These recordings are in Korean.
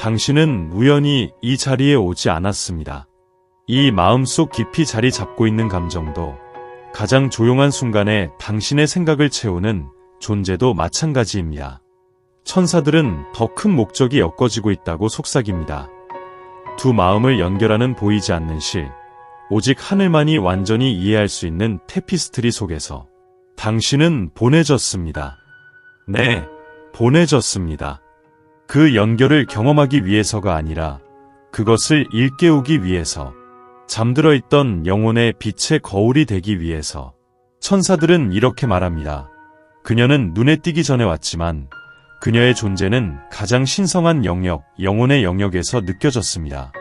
당신은 우연히 이 자리에 오지 않았습니다. 이 마음속 깊이 자리 잡고 있는 감정도, 가장 조용한 순간에 당신의 생각을 채우는 존재도 마찬가지입니다. 천사들은 더 큰 목적이 엮어지고 있다고 속삭입니다. 두 마음을 연결하는 보이지 않는 실, 오직 하늘만이 완전히 이해할 수 있는 테피스트리 속에서 당신은 보내졌습니다. 네, 보내졌습니다. 그 연결을 경험하기 위해서가 아니라 그것을 일깨우기 위해서, 잠들어 있던 영혼의 빛의 거울이 되기 위해서. 천사들은 이렇게 말합니다. 그녀는 눈에 띄기 전에 왔지만 그녀의 존재는 가장 신성한 영역, 영혼의 영역에서 느껴졌습니다.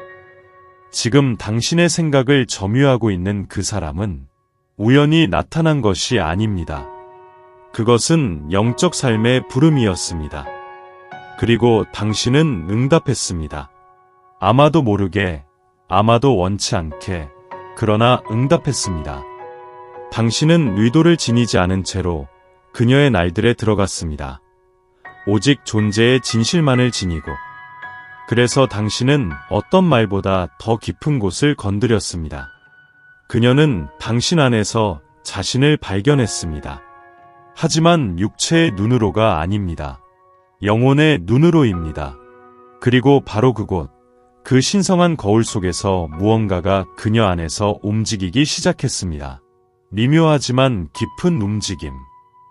지금 당신의 생각을 점유하고 있는 그 사람은 우연히 나타난 것이 아닙니다. 그것은 영적 삶의 부름이었습니다. 그리고 당신은 응답했습니다. 아마도 모르게, 아마도 원치 않게, 그러나 응답했습니다. 당신은 의도를 지니지 않은 채로 그녀의 날들에 들어갔습니다. 오직 존재의 진실만을 지니고. 그래서 당신은 어떤 말보다 더 깊은 곳을 건드렸습니다. 그녀는 당신 안에서 자신을 발견했습니다. 하지만 육체의 눈으로가 아닙니다. 영혼의 눈으로입니다. 그리고 바로 그곳, 그 신성한 거울 속에서 무언가가 그녀 안에서 움직이기 시작했습니다. 미묘하지만 깊은 움직임.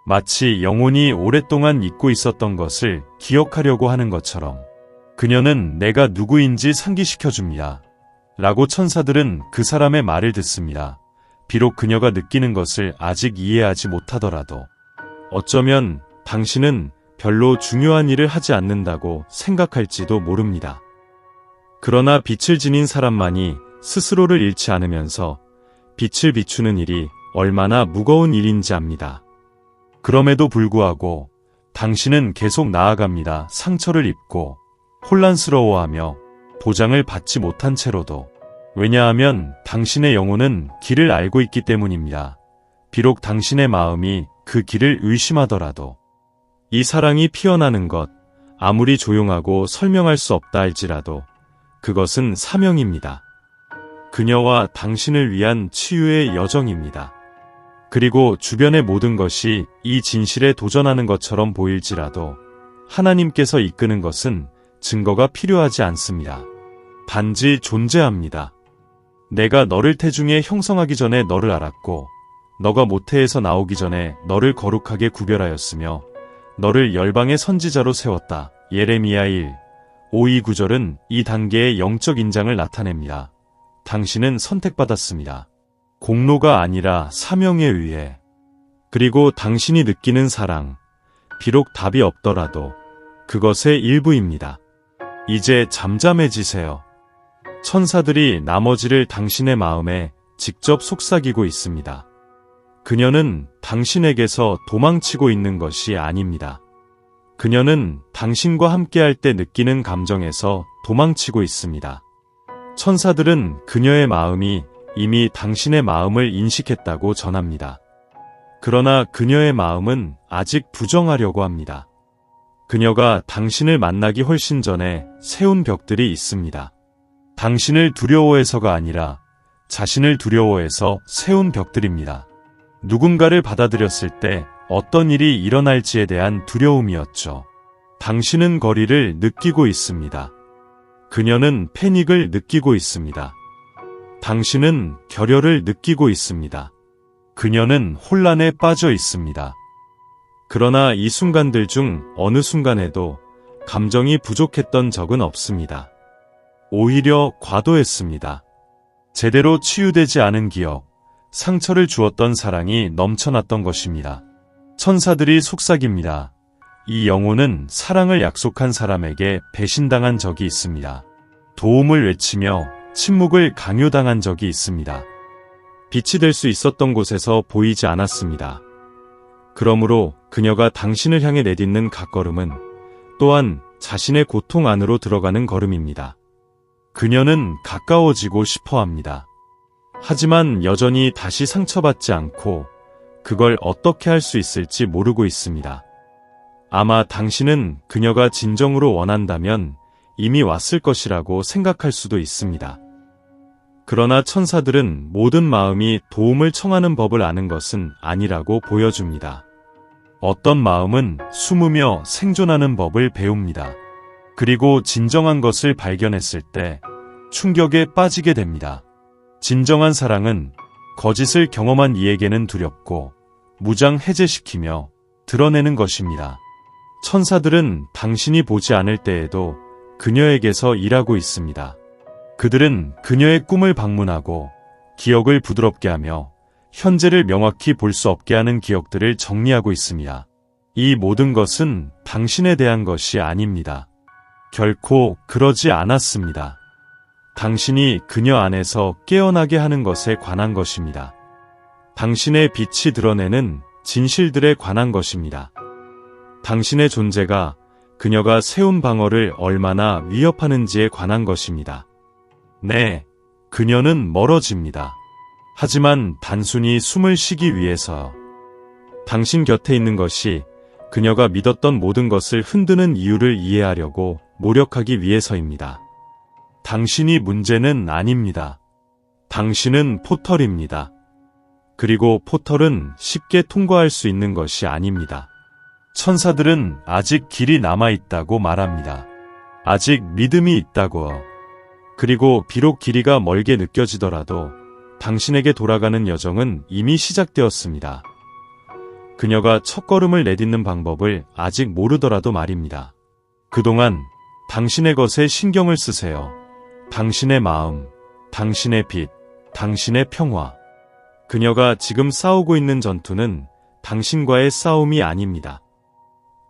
마치 영혼이 오랫동안 잊고 있었던 것을 기억하려고 하는 것처럼. 그녀는 내가 누구인지 상기시켜줍니다. 라고 천사들은 그 사람의 말을 듣습니다. 비록 그녀가 느끼는 것을 아직 이해하지 못하더라도. 어쩌면 당신은 별로 중요한 일을 하지 않는다고 생각할지도 모릅니다. 그러나 빛을 지닌 사람만이 스스로를 잃지 않으면서 빛을 비추는 일이 얼마나 무거운 일인지 압니다. 그럼에도 불구하고 당신은 계속 나아갑니다. 상처를 입고 혼란스러워하며 보장을 받지 못한 채로도. 왜냐하면 당신의 영혼은 길을 알고 있기 때문입니다. 비록 당신의 마음이 그 길을 의심하더라도. 이 사랑이 피어나는 것, 아무리 조용하고 설명할 수 없다 할지라도 그것은 사명입니다. 그녀와 당신을 위한 치유의 여정입니다. 그리고 주변의 모든 것이 이 진실에 도전하는 것처럼 보일지라도 하나님께서 이끄는 것은 증거가 필요하지 않습니다. 단지 존재합니다. 내가 너를 태중에 형성하기 전에 너를 알았고 너가 모태에서 나오기 전에 너를 거룩하게 구별하였으며 너를 열방의 선지자로 세웠다. 예레미야 1, 5-2구절은 이 단계의 영적 인장을 나타냅니다. 당신은 선택받았습니다. 공로가 아니라 사명에 의해. 그리고 당신이 느끼는 사랑, 비록 답이 없더라도 그것의 일부입니다. 이제 잠잠해지세요. 천사들이 나머지를 당신의 마음에 직접 속삭이고 있습니다. 그녀는 당신에게서 도망치고 있는 것이 아닙니다. 그녀는 당신과 함께할 때 느끼는 감정에서 도망치고 있습니다. 천사들은 그녀의 마음이 이미 당신의 마음을 인식했다고 전합니다. 그러나 그녀의 마음은 아직 부정하려고 합니다. 그녀가 당신을 만나기 훨씬 전에 세운 벽들이 있습니다. 당신을 두려워해서가 아니라 자신을 두려워해서 세운 벽들입니다. 누군가를 받아들였을 때 어떤 일이 일어날지에 대한 두려움이었죠. 당신은 거리를 느끼고 있습니다. 그녀는 패닉을 느끼고 있습니다. 당신은 결여를 느끼고 있습니다. 그녀는 혼란에 빠져 있습니다. 그러나 이 순간들 중 어느 순간에도 감정이 부족했던 적은 없습니다. 오히려 과도했습니다. 제대로 치유되지 않은 기억, 상처를 주었던 사랑이 넘쳐났던 것입니다. 천사들이 속삭입니다. 이 영혼은 사랑을 약속한 사람에게 배신당한 적이 있습니다. 도움을 외치며 침묵을 강요당한 적이 있습니다. 빛이 될 수 있었던 곳에서 보이지 않았습니다. 그러므로 그녀가 당신을 향해 내딛는 각걸음은 또한 자신의 고통 안으로 들어가는 걸음입니다. 그녀는 가까워지고 싶어 합니다. 하지만 여전히 다시 상처받지 않고 그걸 어떻게 할 수 있을지 모르고 있습니다. 아마 당신은 그녀가 진정으로 원한다면 이미 왔을 것이라고 생각할 수도 있습니다. 그러나 천사들은 모든 마음이 도움을 청하는 법을 아는 것은 아니라고 보여줍니다. 어떤 마음은 숨으며 생존하는 법을 배웁니다. 그리고 진정한 것을 발견했을 때 충격에 빠지게 됩니다. 진정한 사랑은 거짓을 경험한 이에게는 두렵고 무장해제시키며 드러내는 것입니다. 천사들은 당신이 보지 않을 때에도 그녀에게서 일하고 있습니다. 그들은 그녀의 꿈을 방문하고 기억을 부드럽게 하며 현재를 명확히 볼 수 없게 하는 기억들을 정리하고 있습니다. 이 모든 것은 당신에 대한 것이 아닙니다. 결코 그러지 않았습니다. 당신이 그녀 안에서 깨어나게 하는 것에 관한 것입니다. 당신의 빛이 드러내는 진실들에 관한 것입니다. 당신의 존재가 그녀가 세운 방어를 얼마나 위협하는지에 관한 것입니다. 네, 그녀는 멀어집니다. 하지만 단순히 숨을 쉬기 위해서요. 당신 곁에 있는 것이 그녀가 믿었던 모든 것을 흔드는 이유를 이해하려고 노력하기 위해서입니다. 당신이 문제는 아닙니다. 당신은 포털입니다. 그리고 포털은 쉽게 통과할 수 있는 것이 아닙니다. 천사들은 아직 길이 남아있다고 말합니다. 아직 믿음이 있다고요. 그리고 비록 길이가 멀게 느껴지더라도 당신에게 돌아가는 여정은 이미 시작되었습니다. 그녀가 첫걸음을 내딛는 방법을 아직 모르더라도 말입니다. 그동안 당신의 것에 신경을 쓰세요. 당신의 마음, 당신의 빛, 당신의 평화. 그녀가 지금 싸우고 있는 전투는 당신과의 싸움이 아닙니다.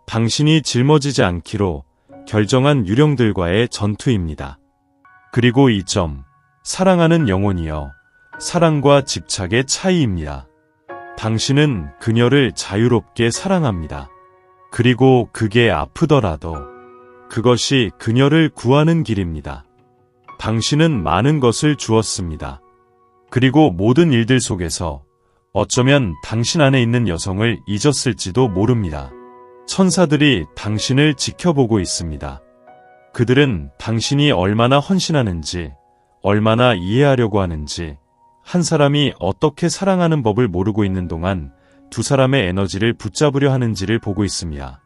당신이 짊어지지 않기로 결정한 유령들과의 전투입니다. 그리고 이 점, 사랑하는 영혼이여, 사랑과 집착의 차이입니다. 당신은 그녀를 자유롭게 사랑합니다. 그리고 그게 아프더라도 그것이 그녀를 구하는 길입니다. 당신은 많은 것을 주었습니다. 그리고 모든 일들 속에서 어쩌면 당신 안에 있는 여성을 잊었을지도 모릅니다. 천사들이 당신을 지켜보고 있습니다. 그들은 당신이 얼마나 헌신하는지, 얼마나 이해하려고 하는지, 한 사람이 어떻게 사랑하는 법을 모르고 있는 동안 두 사람의 에너지를 붙잡으려 하는지를 보고 있습니다.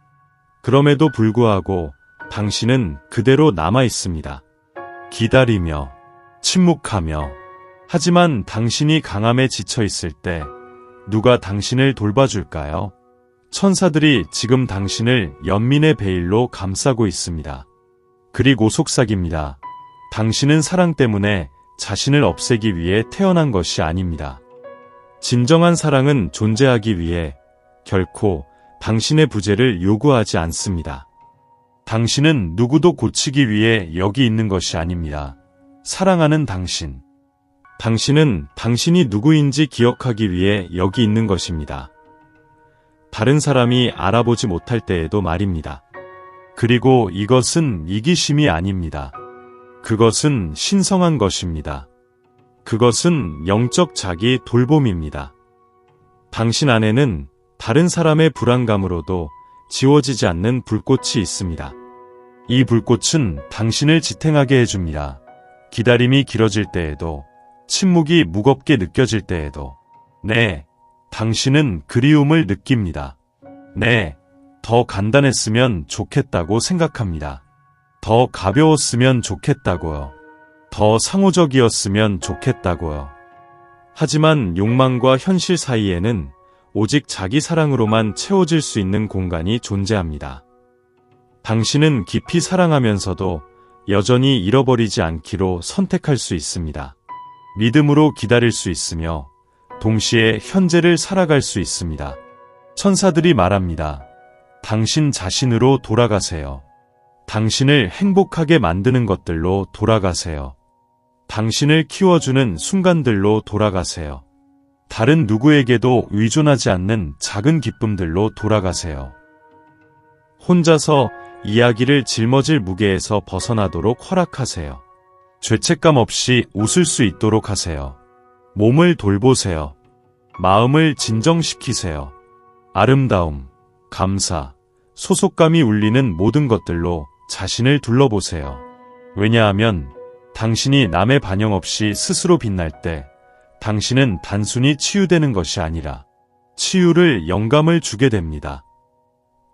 그럼에도 불구하고 당신은 그대로 남아 있습니다. 기다리며, 침묵하며. 하지만 당신이 강함에 지쳐 있을 때 누가 당신을 돌봐줄까요? 천사들이 지금 당신을 연민의 베일로 감싸고 있습니다. 그리고 속삭입니다. 당신은 사랑 때문에 자신을 없애기 위해 태어난 것이 아닙니다. 진정한 사랑은 존재하기 위해 결코 당신의 부재를 요구하지 않습니다. 당신은 누구도 고치기 위해 여기 있는 것이 아닙니다. 사랑하는 당신. 당신은 당신이 누구인지 기억하기 위해 여기 있는 것입니다. 다른 사람이 알아보지 못할 때에도 말입니다. 그리고 이것은 이기심이 아닙니다. 그것은 신성한 것입니다. 그것은 영적 자기 돌봄입니다. 당신 안에는 다른 사람의 불안감으로도 지워지지 않는 불꽃이 있습니다. 이 불꽃은 당신을 지탱하게 해줍니다. 기다림이 길어질 때에도, 침묵이 무겁게 느껴질 때에도, 네, 당신은 그리움을 느낍니다. 네, 더 간단했으면 좋겠다고 생각합니다. 더 가벼웠으면 좋겠다고요. 더 상호적이었으면 좋겠다고요. 하지만 욕망과 현실 사이에는 오직 자기 사랑으로만 채워질 수 있는 공간이 존재합니다. 당신은 깊이 사랑하면서도 여전히 잃어버리지 않기로 선택할 수 있습니다. 믿음으로 기다릴 수 있으며 동시에 현재를 살아갈 수 있습니다. 천사들이 말합니다. 당신 자신으로 돌아가세요. 당신을 행복하게 만드는 것들로 돌아가세요. 당신을 키워주는 순간들로 돌아가세요. 다른 누구에게도 의존하지 않는 작은 기쁨들로 돌아가세요. 혼자서 이야기를 짊어질 무게에서 벗어나도록 허락하세요. 죄책감 없이 웃을 수 있도록 하세요. 몸을 돌보세요. 마음을 진정시키세요. 아름다움, 감사, 소속감이 울리는 모든 것들로 자신을 둘러보세요. 왜냐하면 당신이 남의 반영 없이 스스로 빛날 때 당신은 단순히 치유되는 것이 아니라 치유를 영감을 주게 됩니다.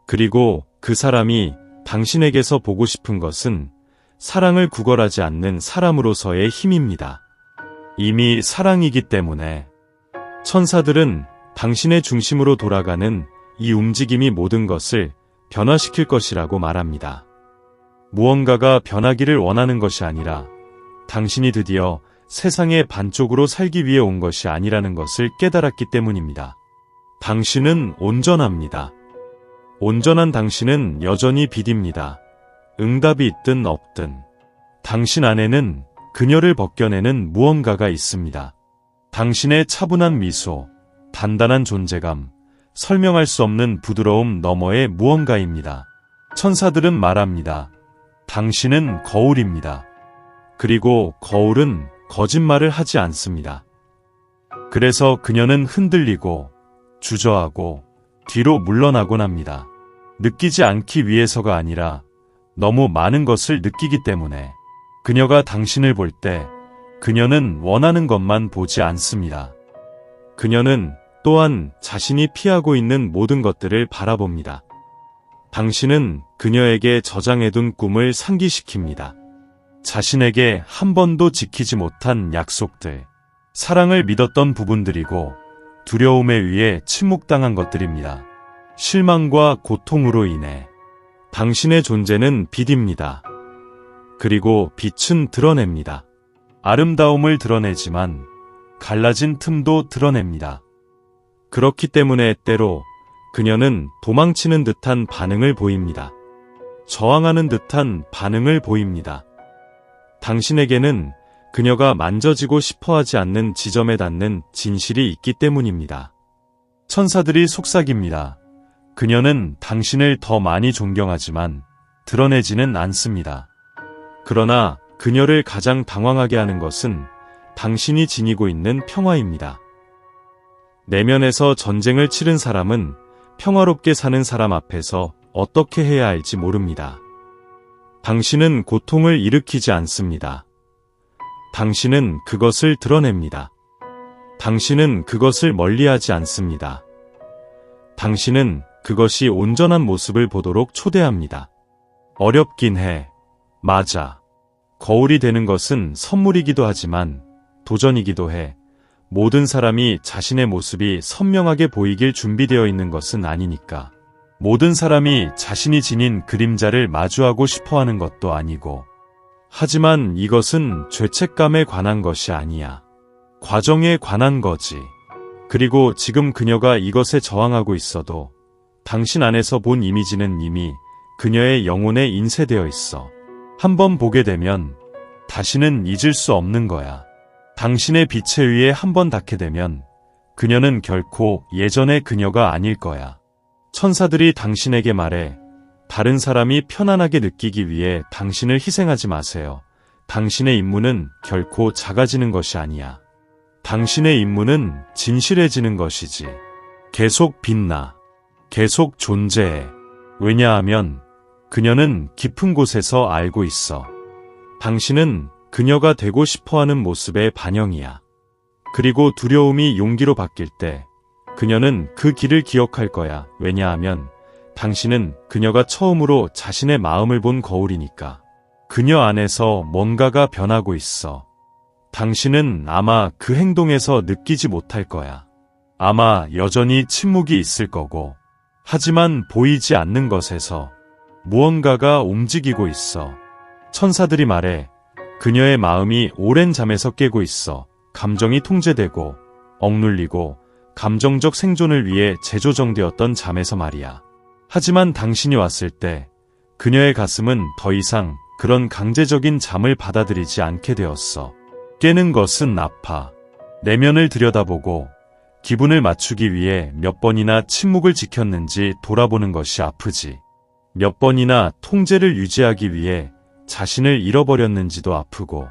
그리고 그 사람이 당신에게서 보고 싶은 것은 사랑을 구걸하지 않는 사람으로서의 힘입니다. 이미 사랑이기 때문에 천사들은 당신의 중심으로 돌아가는 이 움직임이 모든 것을 변화시킬 것이라고 말합니다. 무언가가 변하기를 원하는 것이 아니라 당신이 드디어 세상의 반쪽으로 살기 위해 온 것이 아니라는 것을 깨달았기 때문입니다. 당신은 온전합니다. 온전한 당신은 여전히 빛입니다. 응답이 있든 없든 당신 안에는 그녀를 벗겨내는 무언가가 있습니다. 당신의 차분한 미소, 단단한 존재감, 설명할 수 없는 부드러움 너머의 무언가입니다. 천사들은 말합니다. 당신은 거울입니다. 그리고 거울은 거짓말을 하지 않습니다. 그래서 그녀는 흔들리고 주저하고 뒤로 물러나곤 합니다. 느끼지 않기 위해서가 아니라 너무 많은 것을 느끼기 때문에 그녀가 당신을 볼 때 그녀는 원하는 것만 보지 않습니다. 그녀는 또한 자신이 피하고 있는 모든 것들을 바라봅니다. 당신은 그녀에게 저장해둔 꿈을 상기시킵니다. 자신에게 한 번도 지키지 못한 약속들, 사랑을 믿었던 부분들이고 두려움에 의해 침묵당한 것들입니다. 실망과 고통으로 인해 당신의 존재는 빛입니다. 그리고 빛은 드러냅니다. 아름다움을 드러내지만 갈라진 틈도 드러냅니다. 그렇기 때문에 때로 그녀는 도망치는 듯한 반응을 보입니다. 저항하는 듯한 반응을 보입니다. 당신에게는 그녀가 만져지고 싶어하지 않는 지점에 닿는 진실이 있기 때문입니다. 천사들이 속삭입니다. 그녀는 당신을 더 많이 존경하지만 드러내지는 않습니다. 그러나 그녀를 가장 당황하게 하는 것은 당신이 지니고 있는 평화입니다. 내면에서 전쟁을 치른 사람은 평화롭게 사는 사람 앞에서 어떻게 해야 할지 모릅니다. 당신은 고통을 일으키지 않습니다. 당신은 그것을 드러냅니다. 당신은 그것을 멀리하지 않습니다. 당신은 그것이 온전한 모습을 보도록 초대합니다. 어렵긴 해. 맞아. 거울이 되는 것은 선물이기도 하지만 도전이기도 해. 모든 사람이 자신의 모습이 선명하게 보이길 준비되어 있는 것은 아니니까. 모든 사람이 자신이 지닌 그림자를 마주하고 싶어하는 것도 아니고. 하지만 이것은 죄책감에 관한 것이 아니야. 과정에 관한 거지. 그리고 지금 그녀가 이것에 저항하고 있어도 당신 안에서 본 이미지는 이미 그녀의 영혼에 인쇄되어 있어. 한번 보게 되면 다시는 잊을 수 없는 거야. 당신의 빛에 의해 한번 닿게 되면 그녀는 결코 예전의 그녀가 아닐 거야. 천사들이 당신에게 말해 다른 사람이 편안하게 느끼기 위해 당신을 희생하지 마세요. 당신의 임무는 결코 작아지는 것이 아니야. 당신의 임무는 진실해지는 것이지. 계속 빛나. 계속 존재해. 왜냐하면 그녀는 깊은 곳에서 알고 있어. 당신은 그녀가 되고 싶어하는 모습의 반영이야. 그리고 두려움이 용기로 바뀔 때 그녀는 그 길을 기억할 거야. 왜냐하면 당신은 그녀가 처음으로 자신의 마음을 본 거울이니까. 그녀 안에서 뭔가가 변하고 있어. 당신은 아마 그 행동에서 느끼지 못할 거야. 아마 여전히 침묵이 있을 거고. 하지만 보이지 않는 것에서 무언가가 움직이고 있어. 천사들이 말해 그녀의 마음이 오랜 잠에서 깨고 있어. 감정이 통제되고 억눌리고 감정적 생존을 위해 재조정되었던 잠에서 말이야. 하지만 당신이 왔을 때 그녀의 가슴은 더 이상 그런 강제적인 잠을 받아들이지 않게 되었어. 깨는 것은 아파. 내면을 들여다보고 기분을 맞추기 위해 몇 번이나 침묵을 지켰는지 돌아보는 것이 아프지. 몇 번이나 통제를 유지하기 위해 자신을 잃어버렸는지도 아프고.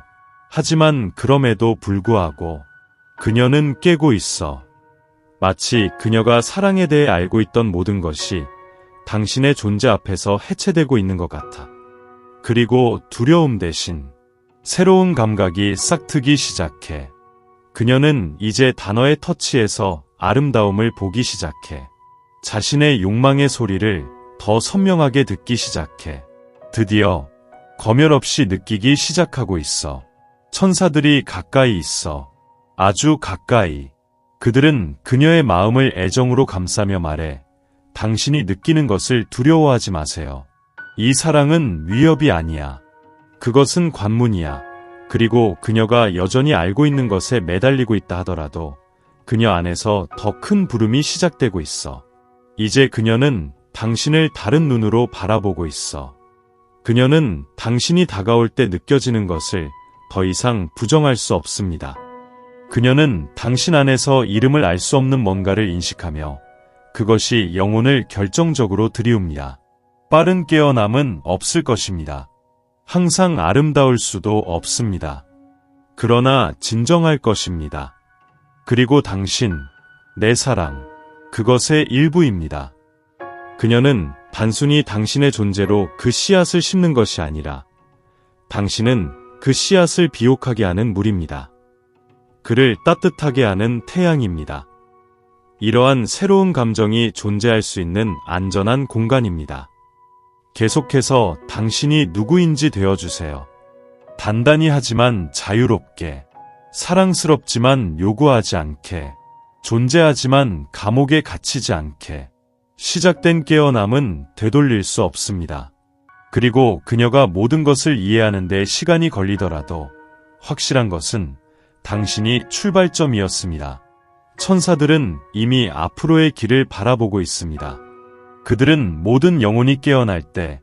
하지만 그럼에도 불구하고 그녀는 깨고 있어. 마치 그녀가 사랑에 대해 알고 있던 모든 것이 당신의 존재 앞에서 해체되고 있는 것 같아. 그리고 두려움 대신 새로운 감각이 싹트기 시작해. 그녀는 이제 단어의 터치에서 아름다움을 보기 시작해. 자신의 욕망의 소리를 더 선명하게 듣기 시작해. 드디어 검열 없이 느끼기 시작하고 있어. 천사들이 가까이 있어. 아주 가까이. 그들은 그녀의 마음을 애정으로 감싸며 말해. 당신이 느끼는 것을 두려워하지 마세요. 이 사랑은 위협이 아니야. 그것은 관문이야. 그리고 그녀가 여전히 알고 있는 것에 매달리고 있다 하더라도 그녀 안에서 더 큰 부름이 시작되고 있어. 이제 그녀는 당신을 다른 눈으로 바라보고 있어. 그녀는 당신이 다가올 때 느껴지는 것을 더 이상 부정할 수 없습니다. 그녀는 당신 안에서 이름을 알 수 없는 뭔가를 인식하며 그것이 영혼을 결정적으로 들이웁니다. 빠른 깨어남은 없을 것입니다. 항상 아름다울 수도 없습니다. 그러나 진정할 것입니다. 그리고 당신, 내 사랑, 그것의 일부입니다. 그녀는 단순히 당신의 존재로 그 씨앗을 심는 것이 아니라 당신은 그 씨앗을 비옥하게 하는 물입니다. 그를 따뜻하게 하는 태양입니다. 이러한 새로운 감정이 존재할 수 있는 안전한 공간입니다. 계속해서 당신이 누구인지 되어주세요. 단단히 하지만 자유롭게, 사랑스럽지만 요구하지 않게, 존재하지만 감옥에 갇히지 않게. 시작된 깨어남은 되돌릴 수 없습니다. 그리고 그녀가 모든 것을 이해하는 데 시간이 걸리더라도 확실한 것은 당신이 출발점이었습니다. 천사들은 이미 앞으로의 길을 바라보고 있습니다. 그들은 모든 영혼이 깨어날 때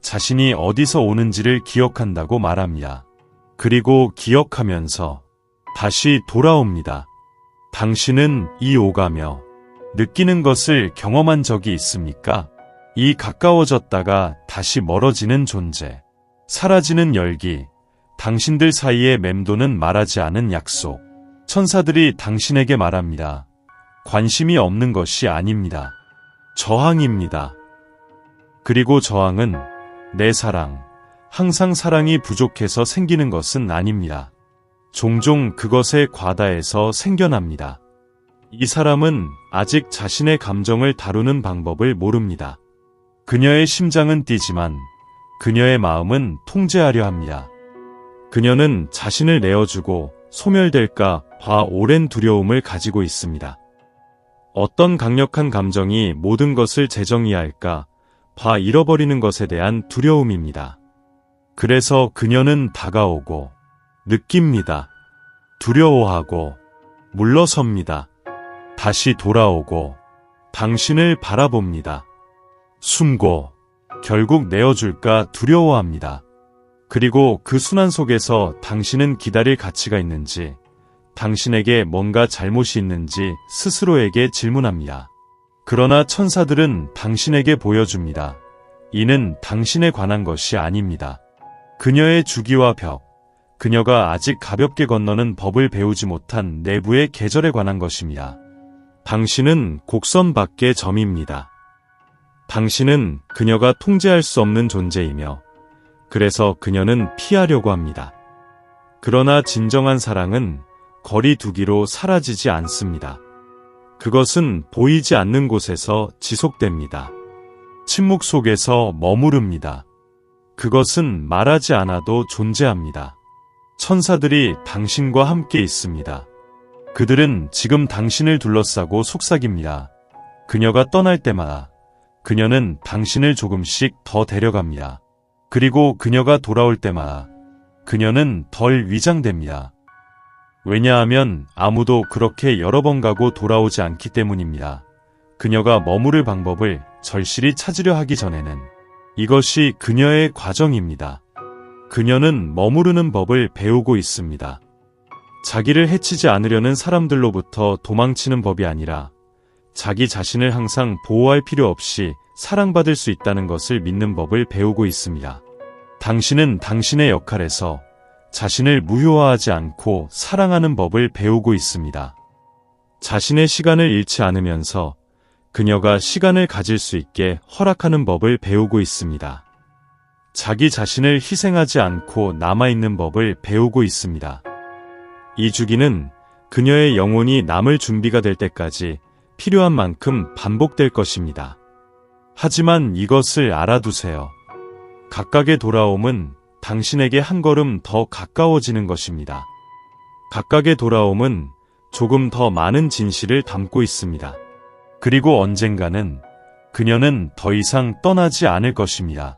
자신이 어디서 오는지를 기억한다고 말합니다. 그리고 기억하면서 다시 돌아옵니다. 당신은 이 오가며 느끼는 것을 경험한 적이 있습니까? 이 가까워졌다가 다시 멀어지는 존재, 사라지는 열기, 당신들 사이에 맴도는 말하지 않은 약속. 천사들이 당신에게 말합니다. 관심이 없는 것이 아닙니다. 저항입니다. 그리고 저항은 내 사랑, 항상 사랑이 부족해서 생기는 것은 아닙니다. 종종 그것에 과다해서 생겨납니다. 이 사람은 아직 자신의 감정을 다루는 방법을 모릅니다. 그녀의 심장은 뛰지만 그녀의 마음은 통제하려 합니다. 그녀는 자신을 내어주고 소멸될까 봐 오랜 두려움을 가지고 있습니다. 어떤 강력한 감정이 모든 것을 재정의할까 봐 잃어버리는 것에 대한 두려움입니다. 그래서 그녀는 다가오고 느낍니다. 두려워하고 물러섭니다. 다시 돌아오고 당신을 바라봅니다. 숨고 결국 내어줄까 두려워합니다. 그리고 그 순환 속에서 당신은 기다릴 가치가 있는지, 당신에게 뭔가 잘못이 있는지 스스로에게 질문합니다. 그러나 천사들은 당신에게 보여줍니다. 이는 당신에 관한 것이 아닙니다. 그녀의 주기와 벽, 그녀가 아직 가볍게 건너는 법을 배우지 못한 내부의 계절에 관한 것입니다. 당신은 곡선 밖의 점입니다. 당신은 그녀가 통제할 수 없는 존재이며 그래서 그녀는 피하려고 합니다. 그러나 진정한 사랑은 거리 두기로 사라지지 않습니다. 그것은 보이지 않는 곳에서 지속됩니다. 침묵 속에서 머무릅니다. 그것은 말하지 않아도 존재합니다. 천사들이 당신과 함께 있습니다. 그들은 지금 당신을 둘러싸고 속삭입니다. 그녀가 떠날 때마다 그녀는 당신을 조금씩 더 데려갑니다. 그리고 그녀가 돌아올 때마다 그녀는 덜 위장됩니다. 왜냐하면 아무도 그렇게 여러 번 가고 돌아오지 않기 때문입니다. 그녀가 머무를 방법을 절실히 찾으려 하기 전에는 이것이 그녀의 과정입니다. 그녀는 머무르는 법을 배우고 있습니다. 자기를 해치지 않으려는 사람들로부터 도망치는 법이 아니라 자기 자신을 항상 보호할 필요 없이 사랑받을 수 있다는 것을 믿는 법을 배우고 있습니다. 당신은 당신의 역할에서 자신을 무효화하지 않고 사랑하는 법을 배우고 있습니다. 자신의 시간을 잃지 않으면서 그녀가 시간을 가질 수 있게 허락하는 법을 배우고 있습니다. 자기 자신을 희생하지 않고 남아있는 법을 배우고 있습니다. 이 주기는 그녀의 영혼이 남을 준비가 될 때까지 필요한 만큼 반복될 것입니다. 하지만 이것을 알아두세요. 각각의 돌아옴은 당신에게 한 걸음 더 가까워지는 것입니다. 각각의 돌아옴은 조금 더 많은 진실을 담고 있습니다. 그리고 언젠가는 그녀는 더 이상 떠나지 않을 것입니다.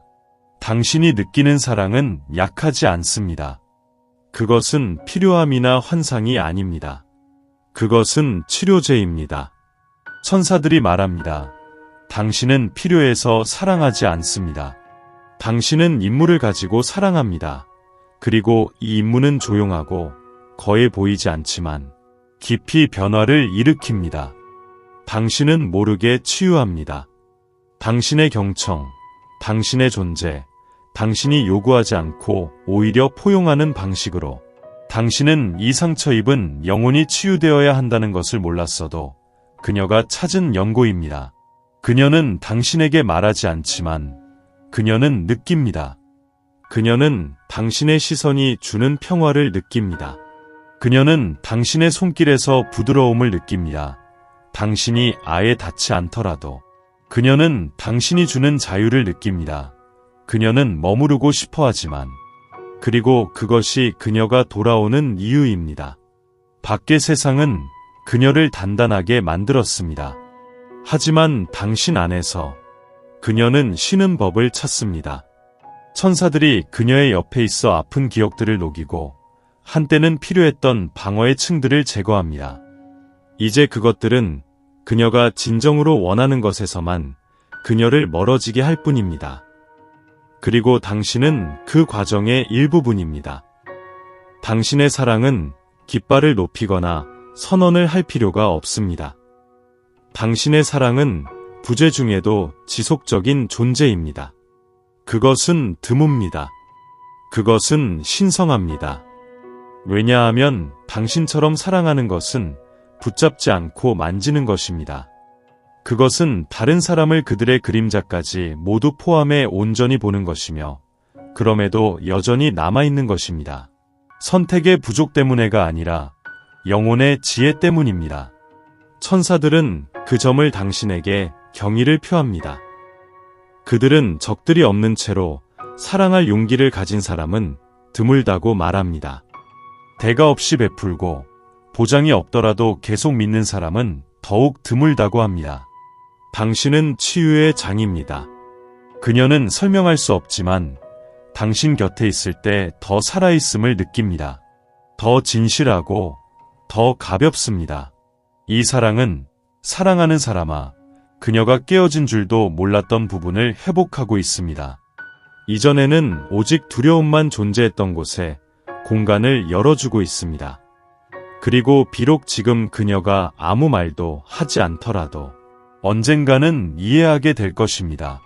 당신이 느끼는 사랑은 약하지 않습니다. 그것은 필요함이나 환상이 아닙니다. 그것은 치료제입니다. 천사들이 말합니다. 당신은 필요해서 사랑하지 않습니다. 당신은 임무를 가지고 사랑합니다. 그리고 이 임무는 조용하고 거의 보이지 않지만 깊이 변화를 일으킵니다. 당신은 모르게 치유합니다. 당신의 경청, 당신의 존재, 당신이 요구하지 않고 오히려 포용하는 방식으로 당신은 이 상처 입은 영혼이 치유되어야 한다는 것을 몰랐어도 그녀가 찾은 연고입니다. 그녀는 당신에게 말하지 않지만 그녀는 느낍니다. 그녀는 당신의 시선이 주는 평화를 느낍니다. 그녀는 당신의 손길에서 부드러움을 느낍니다. 당신이 아예 닿지 않더라도 그녀는 당신이 주는 자유를 느낍니다. 그녀는 머무르고 싶어 하지만 그리고 그것이 그녀가 돌아오는 이유입니다. 밖의 세상은 그녀를 단단하게 만들었습니다. 하지만 당신 안에서 그녀는 쉬는 법을 찾습니다. 천사들이 그녀의 옆에 있어 아픈 기억들을 녹이고 한때는 필요했던 방어의 층들을 제거합니다. 이제 그것들은 그녀가 진정으로 원하는 것에서만 그녀를 멀어지게 할 뿐입니다. 그리고 당신은 그 과정의 일부분입니다. 당신의 사랑은 깃발을 높이거나 선언을 할 필요가 없습니다. 당신의 사랑은 부재 중에도 지속적인 존재입니다. 그것은 드뭅니다. 그것은 신성합니다. 왜냐하면 당신처럼 사랑하는 것은 붙잡지 않고 만지는 것입니다. 그것은 다른 사람을 그들의 그림자까지 모두 포함해 온전히 보는 것이며 그럼에도 여전히 남아있는 것입니다. 선택의 부족 때문에가 아니라 영혼의 지혜 때문입니다. 천사들은 그 점을 당신에게 경의를 표합니다. 그들은 적들이 없는 채로 사랑할 용기를 가진 사람은 드물다고 말합니다. 대가 없이 베풀고 보장이 없더라도 계속 믿는 사람은 더욱 드물다고 합니다. 당신은 치유의 장입니다. 그녀는 설명할 수 없지만 당신 곁에 있을 때 더 살아있음을 느낍니다. 더 진실하고 더 가볍습니다. 이 사랑은 사랑하는 사람아, 그녀가 깨어진 줄도 몰랐던 부분을 회복하고 있습니다. 이전에는 오직 두려움만 존재했던 곳에 공간을 열어주고 있습니다. 그리고 비록 지금 그녀가 아무 말도 하지 않더라도 언젠가는 이해하게 될 것입니다.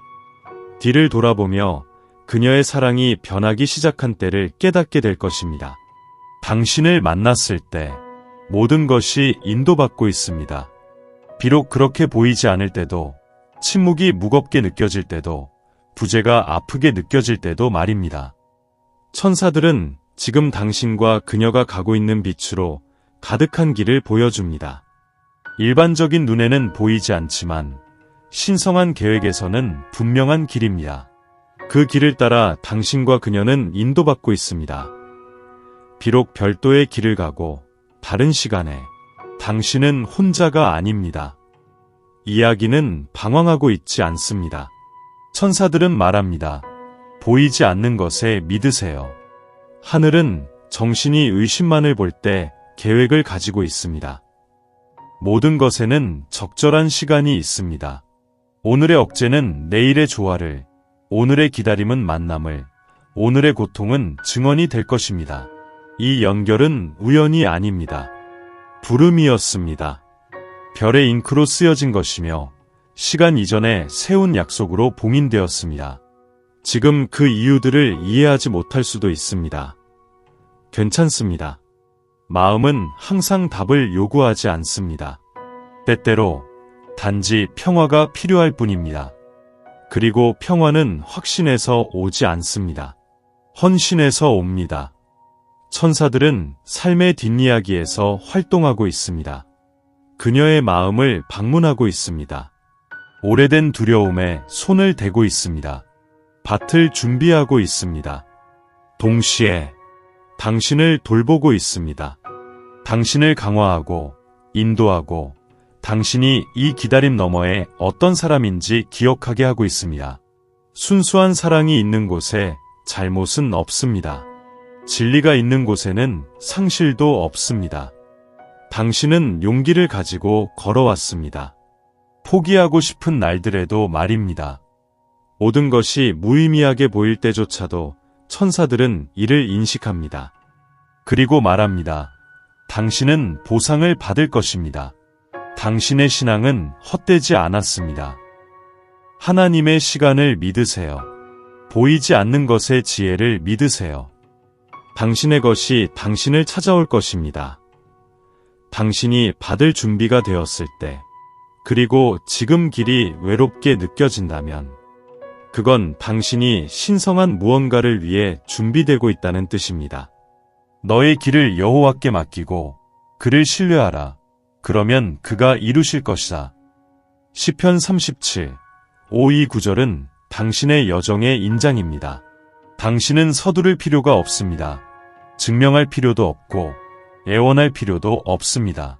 뒤를 돌아보며 그녀의 사랑이 변하기 시작한 때를 깨닫게 될 것입니다. 당신을 만났을 때 모든 것이 인도받고 있습니다. 비록 그렇게 보이지 않을 때도, 침묵이 무겁게 느껴질 때도, 부재가 아프게 느껴질 때도 말입니다. 천사들은 지금 당신과 그녀가 가고 있는 빛으로 가득한 길을 보여줍니다. 일반적인 눈에는 보이지 않지만 신성한 계획에서는 분명한 길입니다. 그 길을 따라 당신과 그녀는 인도받고 있습니다. 비록 별도의 길을 가고 다른 시간에 당신은 혼자가 아닙니다. 이야기는 방황하고 있지 않습니다. 천사들은 말합니다. 보이지 않는 것에 믿으세요. 하늘은 정신이 의심만을 볼 때 계획을 가지고 있습니다. 모든 것에는 적절한 시간이 있습니다. 오늘의 억제는 내일의 조화를, 오늘의 기다림은 만남을, 오늘의 고통은 증언이 될 것입니다. 이 연결은 우연이 아닙니다. 부름이었습니다. 별의 잉크로 쓰여진 것이며 시간 이전에 세운 약속으로 봉인되었습니다. 지금 그 이유들을 이해하지 못할 수도 있습니다. 괜찮습니다. 마음은 항상 답을 요구하지 않습니다. 때때로 단지 평화가 필요할 뿐입니다. 그리고 평화는 확신에서 오지 않습니다. 헌신에서 옵니다. 천사들은 삶의 뒷이야기에서 활동하고 있습니다. 그녀의 마음을 방문하고 있습니다. 오래된 두려움에 손을 대고 있습니다. 밭을 준비하고 있습니다. 동시에 당신을 돌보고 있습니다. 당신을 강화하고 인도하고 당신이 이 기다림 너머에 어떤 사람인지 기억하게 하고 있습니다. 순수한 사랑이 있는 곳에 잘못은 없습니다. 진리가 있는 곳에는 상실도 없습니다. 당신은 용기를 가지고 걸어왔습니다. 포기하고 싶은 날들에도 말입니다. 모든 것이 무의미하게 보일 때조차도 천사들은 이를 인식합니다. 그리고 말합니다. 당신은 보상을 받을 것입니다. 당신의 신앙은 헛되지 않았습니다. 하나님의 시간을 믿으세요. 보이지 않는 것의 지혜를 믿으세요. 당신의 것이 당신을 찾아올 것입니다. 당신이 받을 준비가 되었을 때, 그리고 지금 길이 외롭게 느껴진다면, 그건 당신이 신성한 무언가를 위해 준비되고 있다는 뜻입니다. 너의 길을 여호와께 맡기고 그를 신뢰하라. 그러면 그가 이루실 것이다. 시편 37, 5이 구절은 당신의 여정의 인장입니다. 당신은 서두를 필요가 없습니다. 증명할 필요도 없고 애원할 필요도 없습니다.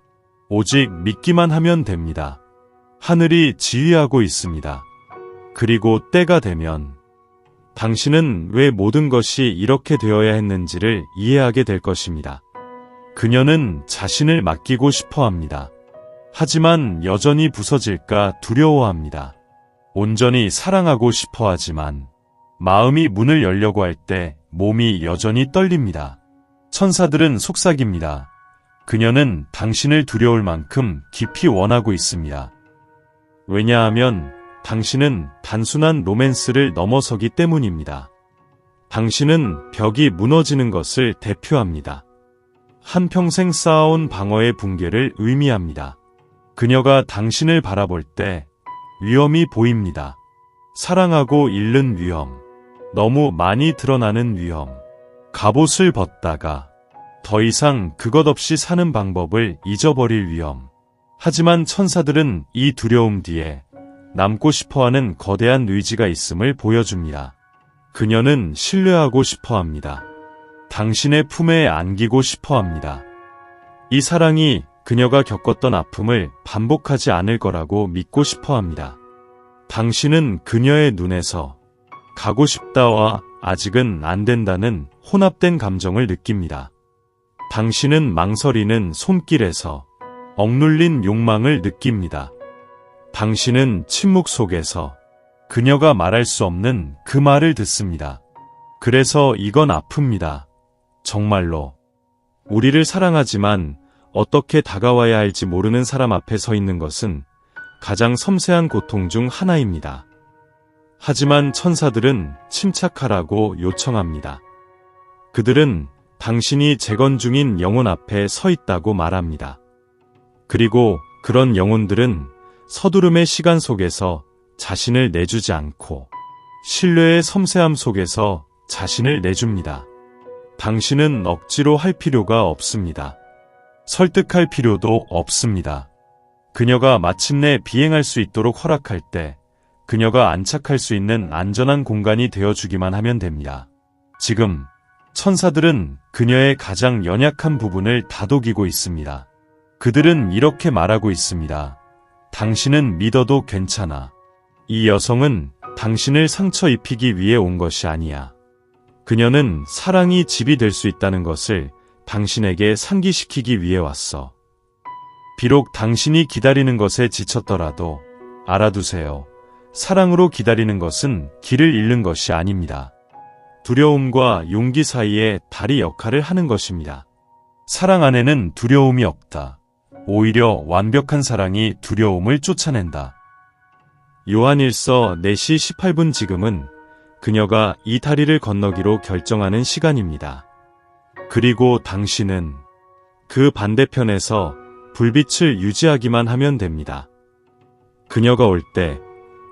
오직 믿기만 하면 됩니다. 하늘이 지휘하고 있습니다. 그리고 때가 되면 당신은 왜 모든 것이 이렇게 되어야 했는지를 이해하게 될 것입니다. 그녀는 자신을 맡기고 싶어 합니다. 하지만 여전히 부서질까 두려워합니다. 온전히 사랑하고 싶어 하지만 마음이 문을 열려고 할 때 몸이 여전히 떨립니다. 천사들은 속삭입니다. 그녀는 당신을 두려울 만큼 깊이 원하고 있습니다. 왜냐하면 당신은 단순한 로맨스를 넘어서기 때문입니다. 당신은 벽이 무너지는 것을 대표합니다. 한평생 쌓아온 방어의 붕괴를 의미합니다. 그녀가 당신을 바라볼 때 위험이 보입니다. 사랑하고 잃는 위험, 너무 많이 드러나는 위험, 갑옷을 벗다가 더 이상 그것 없이 사는 방법을 잊어버릴 위험. 하지만 천사들은 이 두려움 뒤에 남고 싶어하는 거대한 의지가 있음을 보여줍니다. 그녀는 신뢰하고 싶어합니다. 당신의 품에 안기고 싶어합니다. 이 사랑이 그녀가 겪었던 아픔을 반복하지 않을 거라고 믿고 싶어합니다. 당신은 그녀의 눈에서 가고 싶다와 아직은 안 된다는 혼합된 감정을 느낍니다. 당신은 망설이는 손길에서 억눌린 욕망을 느낍니다. 당신은 침묵 속에서 그녀가 말할 수 없는 그 말을 듣습니다. 그래서 이건 아픕니다. 정말로. 우리를 사랑하지만 어떻게 다가와야 할지 모르는 사람 앞에 서 있는 것은 가장 섬세한 고통 중 하나입니다. 하지만 천사들은 침착하라고 요청합니다. 그들은 당신이 재건 중인 영혼 앞에 서 있다고 말합니다. 그리고 그런 영혼들은 서두름의 시간 속에서 자신을 내주지 않고 신뢰의 섬세함 속에서 자신을 내줍니다. 당신은 억지로 할 필요가 없습니다. 설득할 필요도 없습니다. 그녀가 마침내 비행할 수 있도록 허락할 때 그녀가 안착할 수 있는 안전한 공간이 되어주기만 하면 됩니다. 지금 천사들은 그녀의 가장 연약한 부분을 다독이고 있습니다. 그들은 이렇게 말하고 있습니다. 당신은 믿어도 괜찮아. 이 여성은 당신을 상처 입히기 위해 온 것이 아니야. 그녀는 사랑이 집이 될 수 있다는 것을 당신에게 상기시키기 위해 왔어. 비록 당신이 기다리는 것에 지쳤더라도 알아두세요. 사랑으로 기다리는 것은 길을 잃는 것이 아닙니다. 두려움과 용기 사이에 다리 역할을 하는 것입니다. 사랑 안에는 두려움이 없다. 오히려 완벽한 사랑이 두려움을 쫓아낸다. 요한일서 4시 18분 지금은 그녀가 이 다리를 건너기로 결정하는 시간입니다. 그리고 당신은 그 반대편에서 불빛을 유지하기만 하면 됩니다. 그녀가 올 때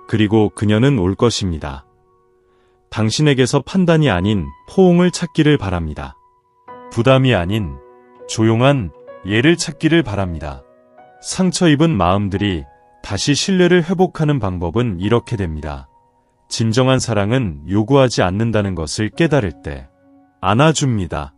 그리고 그녀는 올 것입니다. 당신에게서 판단이 아닌 포옹을 찾기를 바랍니다. 부담이 아닌 조용한 예를 찾기를 바랍니다. 상처 입은 마음들이 다시 신뢰를 회복하는 방법은 이렇게 됩니다. 진정한 사랑은 요구하지 않는다는 것을 깨달을 때 안아줍니다.